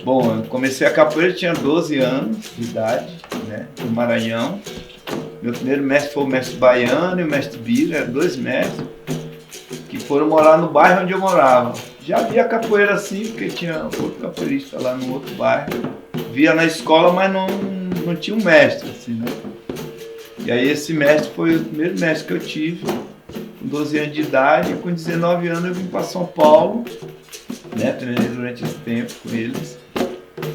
Bom, eu comecei a capoeira, eu tinha 12 anos de idade, né, no Maranhão. Meu primeiro mestre foi o mestre Baiano e o mestre Bira, eram 2 mestres, que foram morar no bairro onde eu morava. Já via capoeira assim, porque tinha outro capoeirista lá no outro bairro. Via na escola, mas não tinha um mestre, assim, né? E aí esse mestre foi o primeiro mestre que eu tive, com 12 anos de idade, e com 19 anos eu vim para São Paulo, né? Treinei durante esse tempo com eles.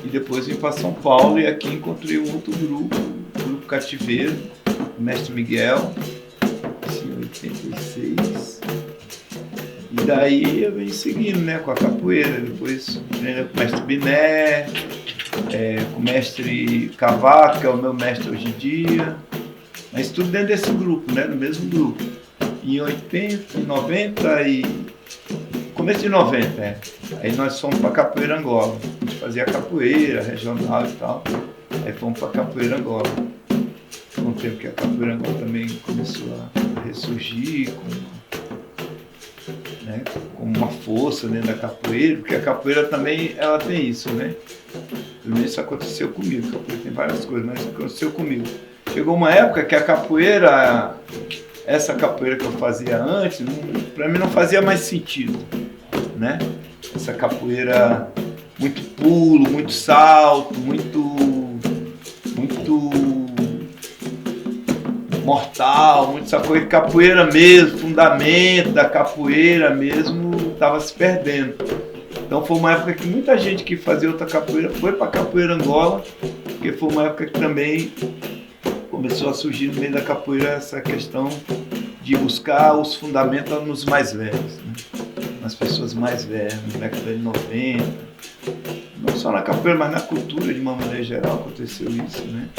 E depois vim para São Paulo e aqui encontrei um outro grupo, o Grupo Cativeiro, o mestre Miguel, em 86. E daí eu venho seguindo, né, com a capoeira. Depois treinei com o mestre Biné, com o mestre Cavaco, que é o meu mestre hoje em dia. Mas tudo dentro desse grupo, né, no mesmo grupo. Em 80, 90 e... começo de 90, Aí nós fomos para Capoeira Angola. A gente fazia capoeira regional e tal. Aí fomos para Capoeira Angola. Com o tempo que a Capoeira Angola também começou a ressurgir com uma força dentro da capoeira, porque a capoeira também ela tem isso, né? Pelo menos isso aconteceu comigo. A capoeira tem várias coisas, mas isso aconteceu comigo. Chegou uma época que a capoeira, essa capoeira que eu fazia antes, para mim não fazia mais sentido, né? Essa capoeira muito pulo, muito salto, muito mortal, muito essa coisa de capoeira mesmo, fundamento da capoeira mesmo, estava se perdendo. Então foi uma época que muita gente que fazia outra capoeira foi para a Capoeira Angola, porque foi uma época que também começou a surgir no meio da capoeira essa questão de buscar os fundamentos nos mais velhos, né? Nas pessoas mais velhas, na década de 90. Não só na capoeira, mas na cultura de uma maneira geral aconteceu isso, né?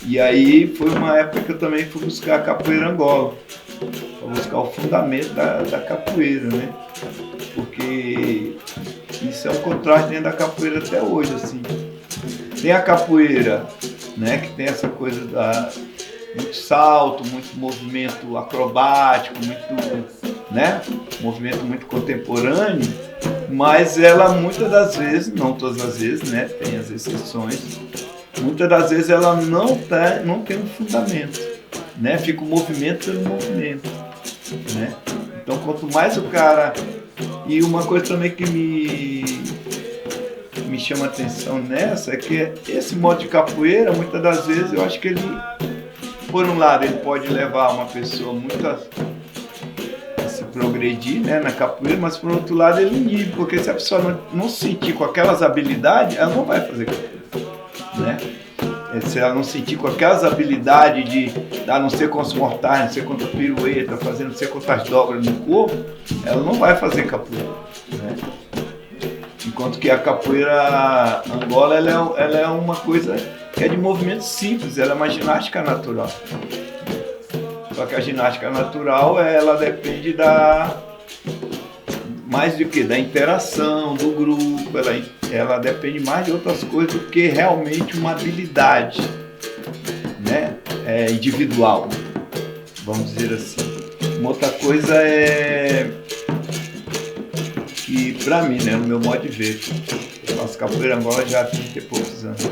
E aí foi uma época que eu também fui buscar a Capoeira Angola, para buscar o fundamento da capoeira, né? Porque isso é um contraste dentro da capoeira até hoje, assim. Tem a capoeira, né, que tem essa coisa muito salto, muito movimento acrobático, muito, né, movimento muito contemporâneo, mas ela muitas das vezes, não todas as vezes, né, tem as exceções, muitas das vezes ela não tem um fundamento, né, fica o movimento pelo movimento, né. Então quanto mais o cara... E uma coisa também que me chama a atenção nessa é que esse modo de capoeira, muitas das vezes, eu acho que ele, por um lado, ele pode levar uma pessoa muito a se progredir, né, na capoeira, mas por outro lado ele inibe, porque se a pessoa não se sentir com aquelas habilidades, ela não vai fazer capoeira, né? Se ela não sentir com aquelas habilidades de dar não sei quantos mortais, não sei quanta pirueta, fazer não sei quantas dobras no corpo, ela não vai fazer capoeira, né? Enquanto que a capoeira Angola ela é uma coisa que é de movimento simples, ela é uma ginástica natural. Só que a ginástica natural ela depende mais do que? Da interação, do grupo, ela depende mais de outras coisas do que realmente uma habilidade, né? Individual, vamos dizer assim. Uma outra coisa é que, pra mim, né, no meu modo de ver, eu faço capoeira Angola já há 30 e poucos anos.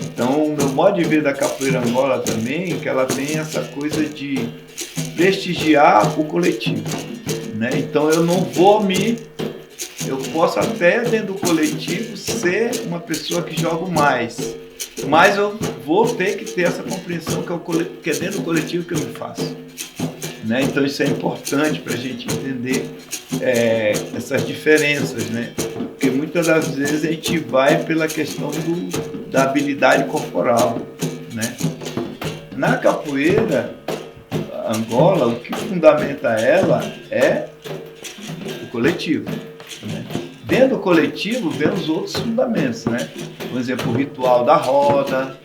Então, o meu modo de ver da capoeira Angola também, que ela tem essa coisa de prestigiar o coletivo, né? Então, eu posso até dentro do coletivo ser uma pessoa que joga mais, mas eu vou ter que ter essa compreensão que é dentro do coletivo que eu me faço, né? Então isso é importante para a gente entender essas diferenças, né? Porque muitas das vezes a gente vai pela questão da habilidade corporal, né? Na capoeira Angola, o que fundamenta ela é o coletivo, né? Dentro do coletivo vem os outros fundamentos, né? Por exemplo, o ritual da roda,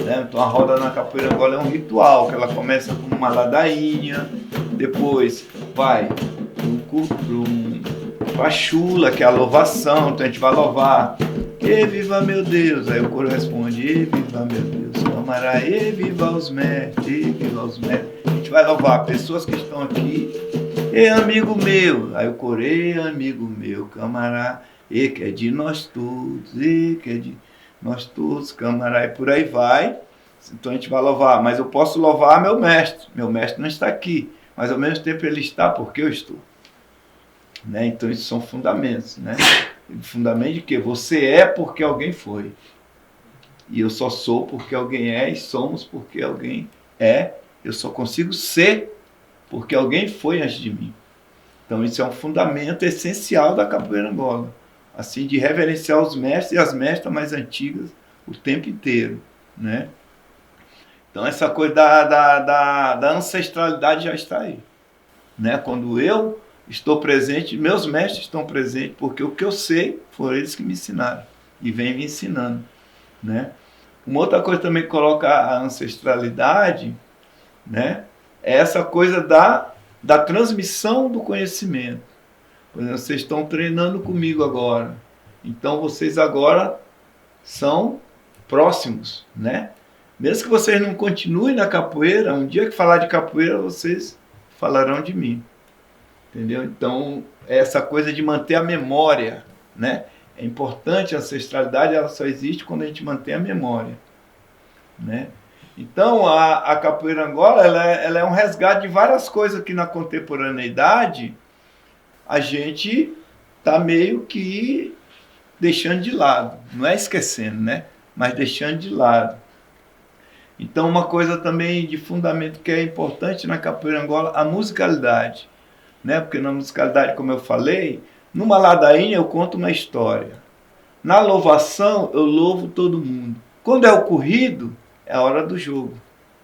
né? Então a roda na capoeira Angola é um ritual, que ela começa com uma ladainha, depois vai para a chula, que é a louvação, então a gente vai louvar, e viva meu Deus, aí o coro responde, e viva meu Deus, camará, e viva os mestres, e viva os mestres. A gente vai louvar pessoas que estão aqui, e amigo meu, aí o coro, e amigo meu, camará, E que é de nós todos, e que é de nós todos, camará, e por aí vai. Então a gente vai louvar, mas eu posso louvar meu mestre não está aqui, mas ao mesmo tempo ele está porque eu estou. Né? Então isso são fundamentos, né? Fundamento de que você é porque alguém foi. E eu só sou porque alguém é, e somos porque alguém é. Eu só consigo ser porque alguém foi antes de mim. Então isso é um fundamento essencial da capoeira Angola. Assim, de reverenciar os mestres e as mestras mais antigas o tempo inteiro, né? Então essa coisa da ancestralidade já está aí, né? Quando eu estou presente, meus mestres estão presentes, porque o que eu sei foram eles que me ensinaram e vêm me ensinando, né? Uma outra coisa também que coloca a ancestralidade, né? É essa coisa da transmissão do conhecimento. Por exemplo, vocês estão treinando comigo agora, então vocês agora são próximos, né? Mesmo que vocês não continuem na capoeira, um dia que falar de capoeira, vocês falarão de mim. Entendeu? Então, essa coisa de manter a memória, né? É importante, a ancestralidade ela só existe quando a gente mantém a memória, né? Então, a capoeira Angola, ela é um resgate de várias coisas que na contemporaneidade a gente está meio que deixando de lado. Não é esquecendo, né? Mas deixando de lado. Então, uma coisa também de fundamento que é importante na capoeira Angola, a musicalidade, né? Porque na musicalidade, como eu falei, numa ladainha eu conto uma história. Na louvação eu louvo todo mundo. Quando é ocorrido, é a hora do jogo,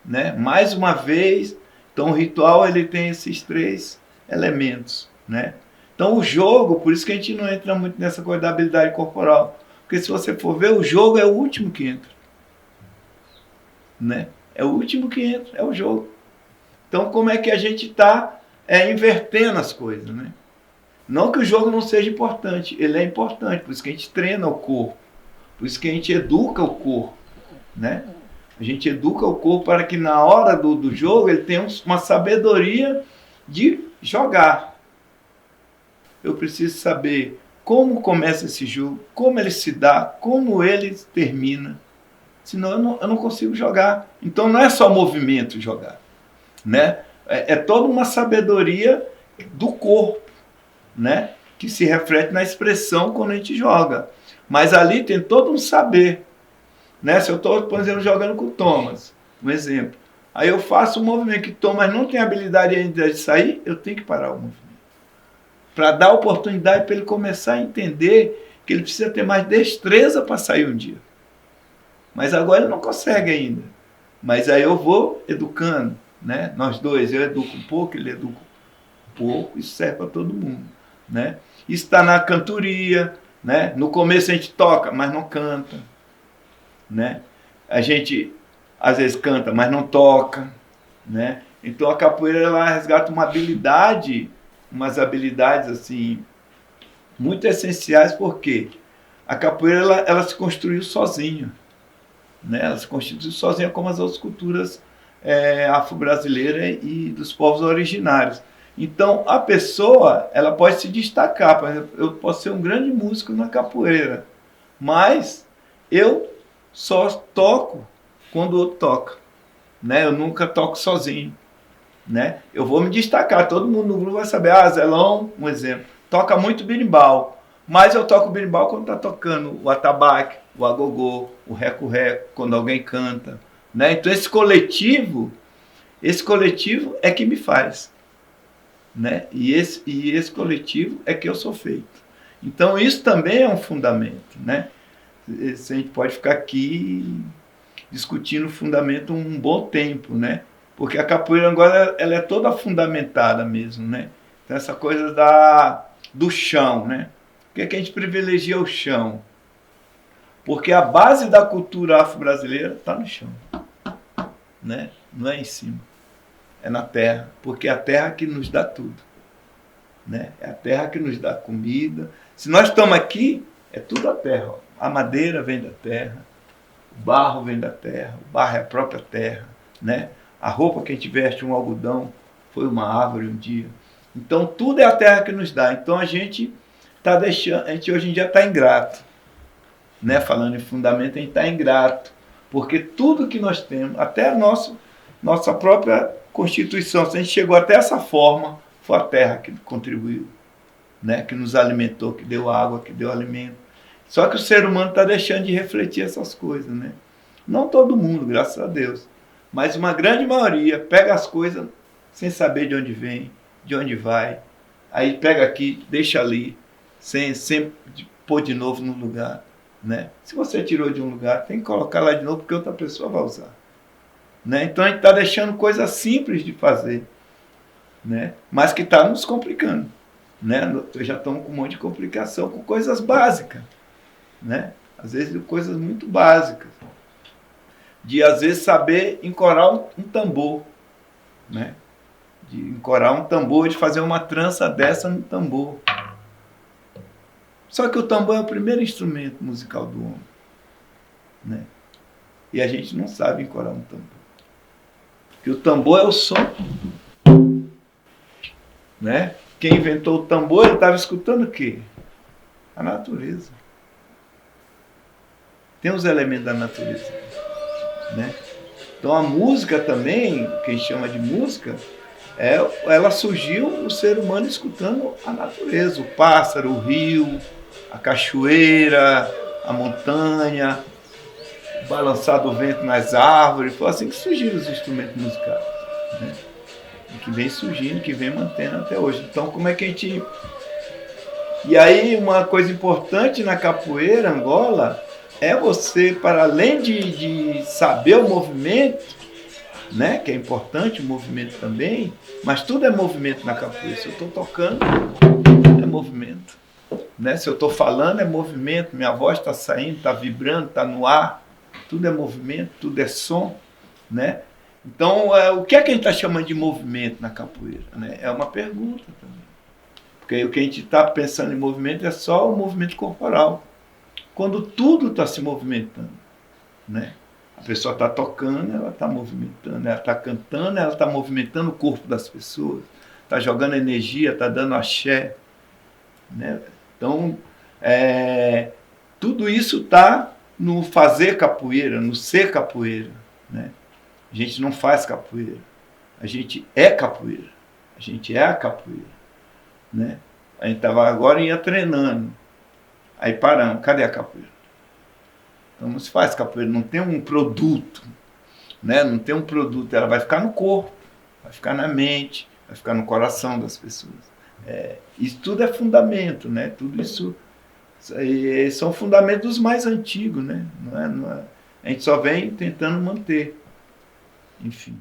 né? Mais uma vez, então o ritual ele tem esses três elementos, né? Então o jogo, por isso que a gente não entra muito nessa coisa da habilidade corporal, porque se você for ver, o jogo é o último que entra, né? É o último que entra, é o jogo. Então como é que a gente está invertendo as coisas, né? Não que o jogo não seja importante, ele é importante, por isso que a gente treina o corpo, por isso que a gente educa o corpo, né? A gente educa o corpo para que na hora do jogo ele tenha uma sabedoria de jogar. Eu preciso saber como começa esse jogo, como ele se dá, como ele termina. Senão eu não consigo jogar. Então não é só movimento jogar, né? É toda uma sabedoria do corpo, né? Que se reflete na expressão quando a gente joga. Mas ali tem todo um saber, né? Se eu estou, por exemplo, jogando com o Thomas, um exemplo. Aí eu faço um movimento que o Thomas não tem habilidade ainda de sair, eu tenho que parar o movimento. Para dar oportunidade para ele começar a entender que ele precisa ter mais destreza para sair um dia. Mas agora ele não consegue ainda. Mas aí eu vou educando, né? Nós dois, eu educo um pouco, ele educa um pouco, isso serve para todo mundo, né? Isso está na cantoria, né? No começo a gente toca, mas não canta, né? A gente às vezes canta, mas não toca, né? Então a capoeira ela resgata uma habilidade, umas habilidades assim muito essenciais, porque a capoeira ela se construiu sozinha, né? Ela se constituiu sozinha como as outras culturas afro-brasileiras e dos povos originários. Então a pessoa ela pode se destacar, por exemplo, eu posso ser um grande músico na capoeira, mas eu só toco quando o outro toca, né? Eu nunca toco sozinho, né? Eu vou me destacar, todo mundo no grupo vai saber, Zelão, um exemplo, toca muito berimbau, mas eu toco berimbau quando está tocando o atabaque, o agogô, o reco-reco, quando alguém canta, né? Então esse coletivo é que me faz, né? E esse coletivo é que eu sou feito. Então isso também é um fundamento, né? A gente pode ficar aqui discutindo o fundamento um bom tempo, né? Porque a capoeira agora ela é toda fundamentada mesmo, né? Então essa coisa do chão, né? Por que a gente privilegia o chão? Porque a base da cultura afro-brasileira está no chão, né? Não é em cima, é na terra, porque é a terra que nos dá tudo, né? É a terra que nos dá comida. Se nós estamos aqui, é tudo a terra. Ó. A madeira vem da terra, o barro vem da terra, o barro é a própria terra, né? A roupa que a gente veste, um algodão, foi uma árvore um dia. Então tudo é a terra que nos dá. Então a gente está deixando, a gente hoje em dia está ingrato, né? Falando em fundamento, a gente está ingrato, porque tudo que nós temos, até a nossa própria Constituição, se a gente chegou até essa forma, foi a terra que contribuiu, né? Que nos alimentou, que deu água, que deu alimento. Só que o ser humano está deixando de refletir essas coisas, né? Não todo mundo, graças a Deus, mas uma grande maioria pega as coisas sem saber de onde vem, de onde vai, aí pega aqui, deixa ali, sem pôr de novo no lugar, né? Se você tirou de um lugar, tem que colocar lá de novo, porque outra pessoa vai usar, né? Então a gente está deixando coisas simples de fazer, né? Mas que está nos complicando, né? Já estamos com um monte de complicação com coisas básicas, né? Às vezes coisas muito básicas, de às vezes saber encorar um tambor, né? De encorar um tambor, de fazer uma trança dessa no tambor. Só que o tambor é o primeiro instrumento musical do homem, né? E a gente não sabe encorar um tambor. Porque o tambor é o som, né? Quem inventou o tambor, ele estava escutando o quê? A natureza. Tem os elementos da natureza, né? Então a música também, que a gente chama de música, ela surgiu o ser humano escutando a natureza, o pássaro, o rio, a cachoeira, a montanha, o balançar do vento nas árvores. Foi assim que surgiram os instrumentos musicais, né? E que vem surgindo, que vem mantendo até hoje. Então como é que a gente... E aí uma coisa importante na capoeira, Angola, é você, para além de saber o movimento, né, que é importante o movimento também, mas tudo é movimento na capoeira. Se eu estou tocando, é movimento, né? Se eu estou falando, é movimento. Minha voz está saindo, está vibrando, está no ar. Tudo é movimento, tudo é som, né? Então, o que é que a gente está chamando de movimento na capoeira, né? É uma pergunta também. Porque o que a gente está pensando em movimento é só o movimento corporal. Quando tudo está se movimentando, né? A pessoa está tocando, ela está movimentando, ela está cantando, ela está movimentando o corpo das pessoas, está jogando energia, está dando axé, né? Então, tudo isso está no fazer capoeira, no ser capoeira, né? A gente não faz capoeira, a gente é capoeira, a gente é a capoeira, né? A gente estava agora ia treinando, aí paramos, cadê a capoeira? Então não se faz capoeira, não tem um produto, né? Não tem um produto, ela vai ficar no corpo, vai ficar na mente, vai ficar no coração das pessoas. Isso tudo é fundamento, né? Tudo isso são fundamentos mais antigos, né? Não é, a gente só vem tentando manter, enfim.